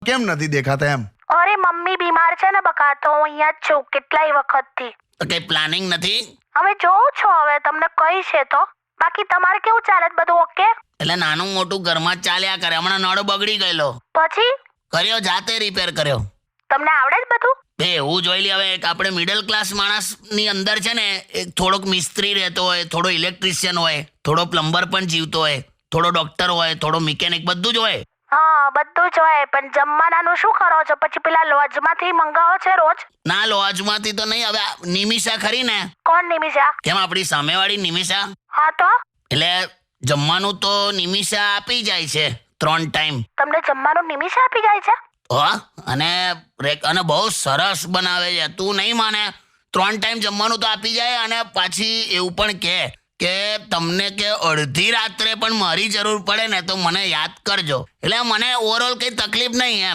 કેમ નથી દેખાતા એમ? અરે મમ્મી બીમાર છે ને બકા, તો હું અહીંયા જ છું કેટલાય વખતથી. તો કઈ પ્લાનિંગ નથી? હવે જોઉં છો, હવે તમને કઈ છે તો. બાકી તમારે કેવું ચાલે છે બધું? ઓકે? એટલે નાનું મોટું ઘરમાં જ ચાલ્યા કરે. હમણાં નળ બગડી ગયેલો, પછી કર્યો, જાતે રિપેર કર્યો. તમને આવડે જ બધું? બે એવું જોઈ લે. હવે એક આપણે મિડલ ક્લાસ માણસની અંદર છે ને, એક થોડોક મિસ્ત્રી રહેતો હોય, થોડો ઇલેક્ટ્રિશિયન હોય, થોડો પ્લમ્બર પણ જીવતો હોય, થોડો ડોક્ટર હોય, થોડો મિકેનિક, બધું જ હોય. હા બધું જ હોય, પણ જમવાનાનું શું કરો છો? પછી પેલા લોજમાંથી મંગાવો છે રોજ? ના, લોજમાંથી તો નહીં. હવે આ નિમિષા ખરી ને, કોણ નિમિષા? કેમ આપણી સામેવાળી નિમિષા, હા તો એટલે જમવાનું તો નિમિષા આપી જાય છે 3 ટાઈમ. તમને જમવાનું નિમિષા આપી જાય છે? અને બહુ સરસ બનાવે છે, તું નહીં માને. 3 ટાઈમ જમવાનું તો આપી જાય, અને પાછી એવું પણ કે તમને કે અડધી રાત્રે પણ મારી જરૂર પડે ને તો મને યાદ કરજો. એટલે મને ઓવરઓલ કઈ તકલીફ નહીં એમ.